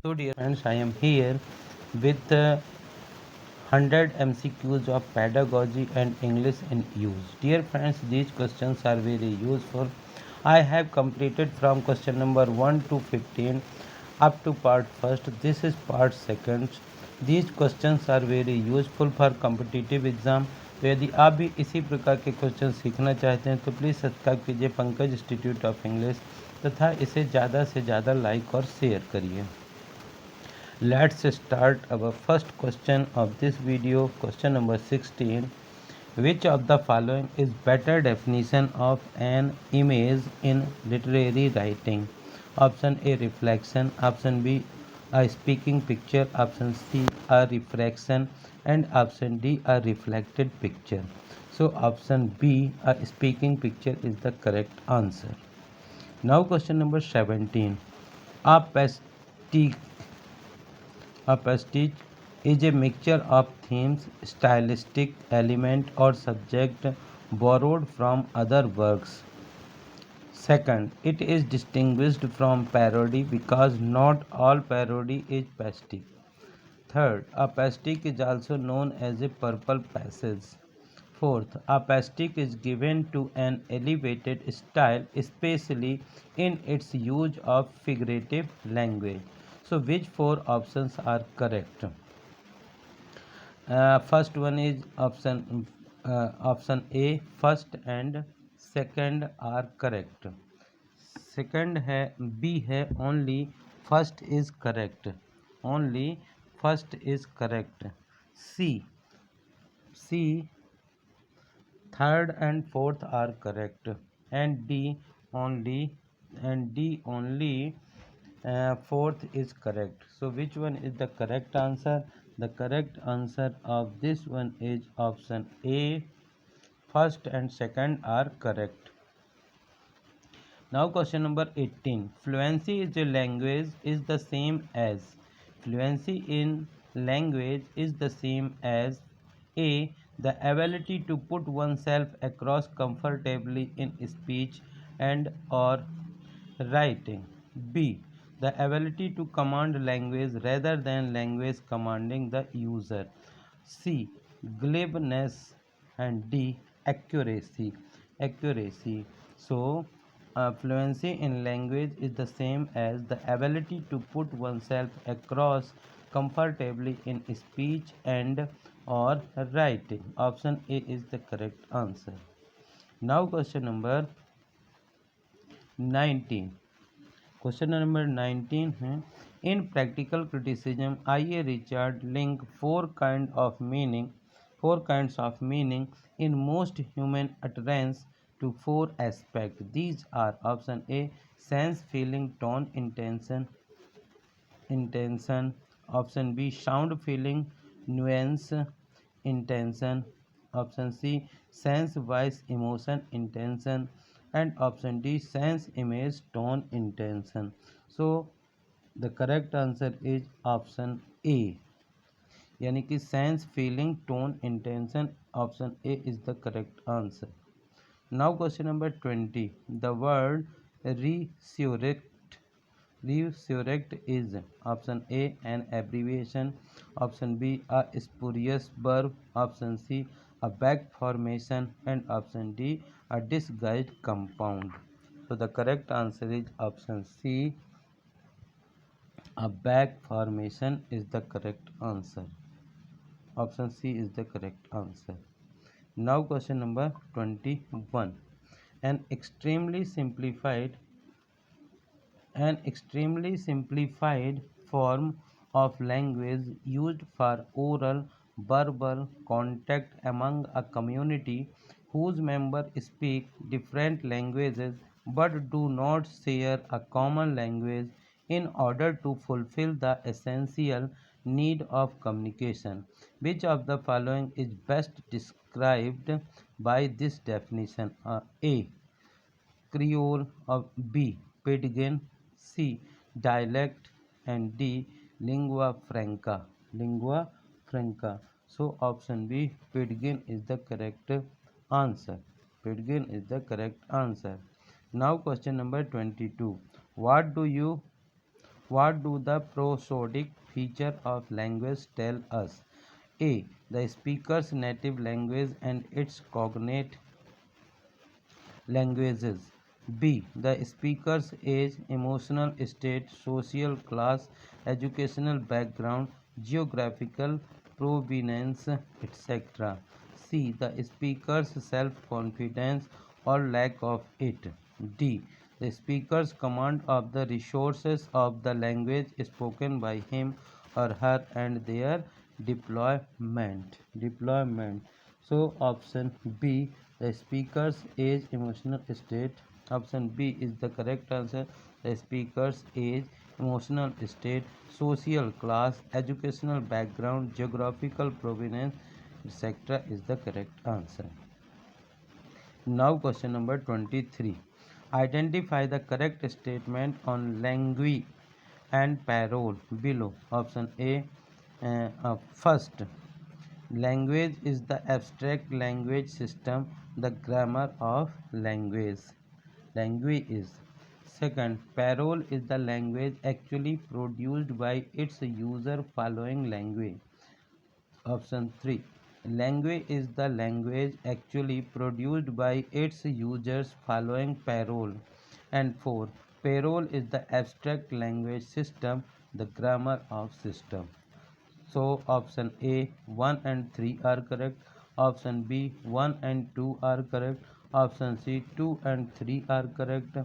So dear friends, I am here with 100 MCQs of pedagogy and English in use. Dear friends, these questions are very useful. I have completed from question number 1 to 15 up to part first. This is part second. These questions are very useful for competitive exam. तो यदि आप भी इसी प्रकार के question सीखना चाहते हैं तो प्लीज़ सब्सक्राइब कीजिए पंकज इंस्टीट्यूट ऑफ इंग्लिश तथा इसे ज़्यादा से ज़्यादा लाइक और शेयर करिए. Let's start our first question of this video. Question number 16. Which of the following is better definition of an image in literary writing? Option A, reflection. Option B, a speaking picture. Option C, a refraction. And option D, a reflected picture. So option B, a speaking picture is the correct answer. Now question number 17. A pastiche A pastiche is a mixture of themes, stylistic element or subject borrowed from other works. Second, it is distinguished from parody because not all parody is pastiche. Third, a pastiche is also known as a purple passage. Fourth, a pastiche is given to an elevated style, especially in its use of figurative language. So, which four options are correct? First one is option A. First and second are correct. Second है B है only first is correct. Only first is correct. C third and fourth are correct. And only D only fourth is correct. So which one is the correct answer? The correct answer of this one is option A. First and second are correct. Now question number 18. Fluency is a language is the same as. Fluency in language is the same as A. The ability to put oneself across comfortably in speech and or writing. B. The ability to command language rather than language commanding the user. C. Glibness. And D. Accuracy. Accuracy. So, fluency in language is the same as the ability to put oneself across comfortably in speech and or writing. Option A is the correct answer. Now question number 19. Question number 19 है in practical criticism I A Richard link four kinds of meaning in most human utterance to four aspect these are option A sense feeling tone intention option B sound feeling nuance intention option C sense voice emotion intention and option D sense image tone intention. So the correct answer is option A यानी कि sense feeling tone intention option A is the correct answer. Now question number 20. The word resurrect is option A an abbreviation, option B a spurious verb, option C a back formation and option D a disguised compound. So the correct answer is option C a back formation is the correct answer. Option C is the correct answer. Now question number 21. An extremely simplified form of language used for oral verbal contact among a community whose members speak different languages but do not share a common language in order to fulfill the essential need of communication. Which of the following is best described by this definition? A. Creole, of B. Pidgin, C. Dialect, and D. Lingua franca. Lingua franca. So option B. Pidgin is the correct answer. Pidgin is the correct answer. Now question number 22. What do you What do the prosodic feature of language tell us? A. The speaker's native language and its cognate languages. B. The speaker's age, emotional state, social class, educational background, geographical provenance, etc. C. The speaker's self confidence or lack of it. D. The speaker's command of the resources of the language spoken by him or her and their deployment. So option B, the speaker's age, emotional state. Option B is the correct answer. The speaker's age, emotional state, social class, educational background, geographical provenance, etc. is the correct answer. Now question number 23. Identify the correct statement on language and parole below. Option A, first, language is the abstract language system, the grammar of language. Language is. Second, parole is the language actually produced by its user following language. Option 3. Language is the language actually produced by its users following parole. And 4. Parole is the abstract language system, the grammar of system. So option A 1 and 3 are correct. Option B 1 and 2 are correct. Option C 2 and 3 are correct.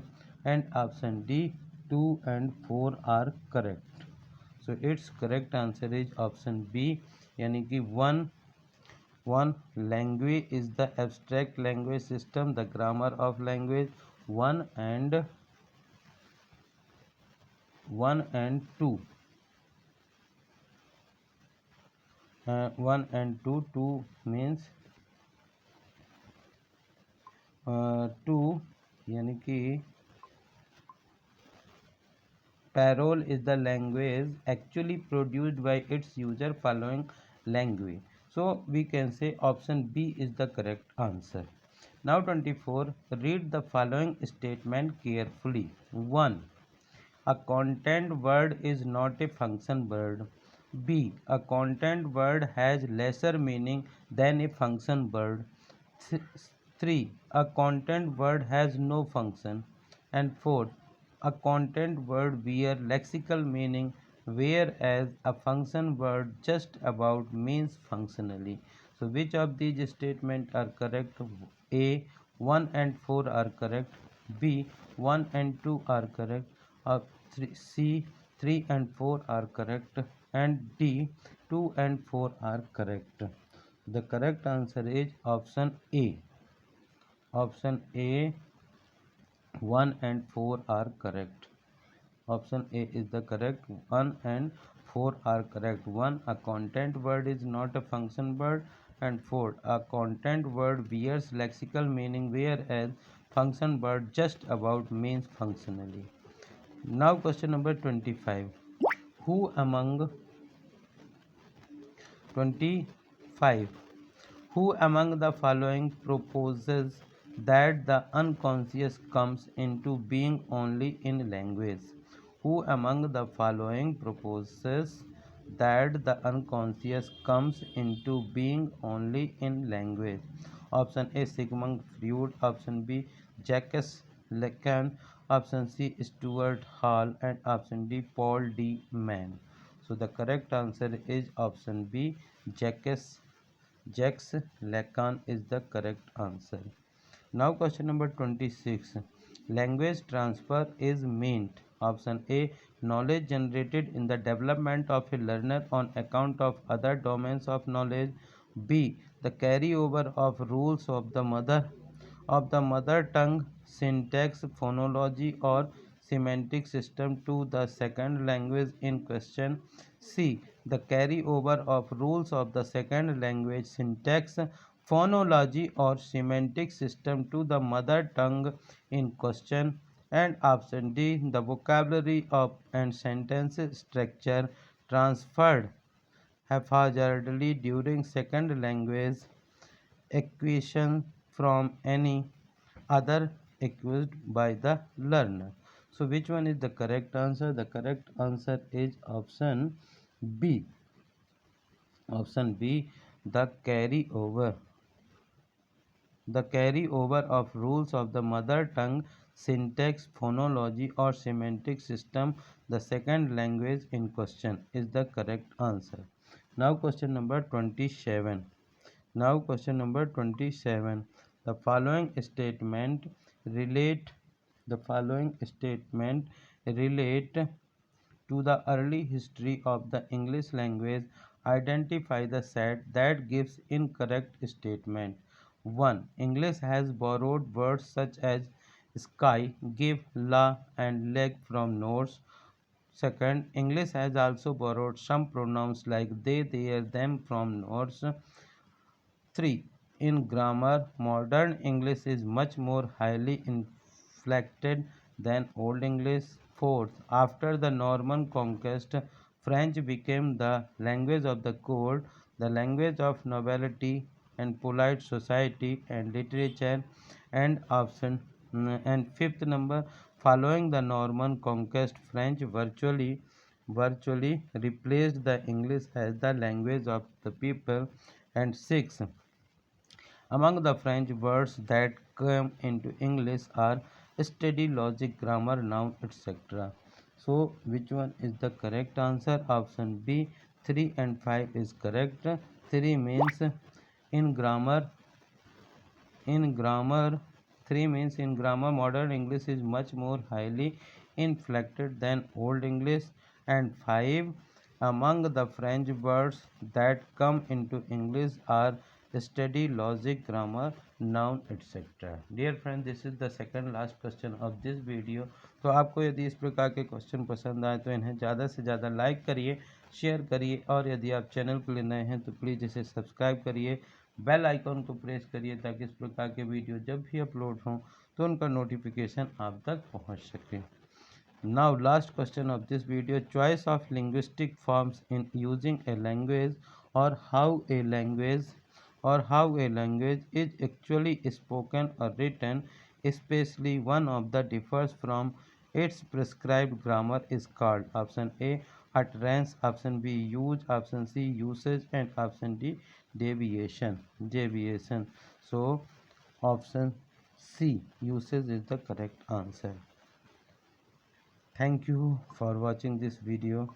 And option D 2 and 4 are correct. So its correct answer is option B, यानी कि one language is the abstract language system, the grammar of language. One and two. 1 and 2 means 2, यानी कि parole is the language actually produced by its user following language. So we can say option B is the correct answer. Now 24. Read the following statement carefully. 1. A content word is not a function word. B. A content word has lesser meaning than a function word. 3. A content word has no function. And 4. A content word bear lexical meaning, whereas a function word just about means functionally. So which of these statements are correct? A. 1 and 4 are correct. B. 1 and 2 are correct. C. 3 and 4 are correct. And D. 2 and 4 are correct. The correct answer is option A. Option A 1 and 4 are correct. Option A is the correct. 1 and 4 are correct. 1. A content word is not a function word. And 4. A content word bears lexical meaning, whereas function word just about means functionally. Now question number 25. Who among 25. Who among the following proposes that the unconscious comes into being only in language? Who among the following proposes that the unconscious comes into being only in language? Option A Sigmund Freud, option B Jacques Lacan, option C Stuart Hall, and option D Paul D. Mann. So the correct answer is option B Jacques Lacan is the correct answer. Now question number 26. Language transfer is meant. Option A. Knowledge generated in the development of a learner on account of other domains of knowledge. B. The carryover of rules of the mother tongue, syntax, phonology, or semantic system to the second language in question. C. The carryover of rules of the second language, syntax, phonology, or semantic system to the mother tongue in question. And option D. The vocabulary of and sentence structure transferred haphazardly during second language acquisition from any other acquired by the learner. So which one is the correct answer? The correct answer is option B. Option B, the carryover. The carryover of rules of the mother tongue, syntax, phonology, or semantic system, the second language in question, is the correct answer. Now, question number 27. Now, question number 27. The following statement relate. The following statement relate to the early history of the English language. Identify the set that gives incorrect statement. 1. English has borrowed words such as sky, give, la, and leg from Norse. Second, English has also borrowed some pronouns like they, their, them from Norse. 3. In grammar, modern English is much more highly inflected than Old English. Fourth, after the Norman conquest, French became the language of the court, the language of nobility and polite society and literature. And option and fifth number, following the Norman conquest, French virtually replaced the English as the language of the people. And six, among the French words that come into English are steady, logic, grammar, noun, etc. So, which one is the correct answer? Option B. 3 and 5 is correct. 3 means in grammar. In grammar, 3 means in grammar, modern English is much more highly inflected than Old English. And 5, among the French words that come into English are study, logic, grammar, noun, etc. Dear friend, this is the second last question of this video. तो आपको यदि इस प्रकार के question पसंद आए तो इन्हें ज़्यादा से ज़्यादा लाइक करिए, शेयर करिए, और यदि आप चैनल के लिए नए हैं तो प्लीज़ इसे सब्सक्राइब करिए, बेल आइकॉन को प्रेस करिए ताकि इस प्रकार के वीडियो जब भी अपलोड हों तो उनका नोटिफिकेशन आप तक पहुंच सके. Now, last question of this video: choice of linguistic forms in using a language, or how a language is actually spoken or written, especially one of the differs from its prescribed grammar, is called. Option A, utterance. Option B, use. Option C, usage. And option D, deviation. So option C, usage, is the correct answer. Thank you for watching this video.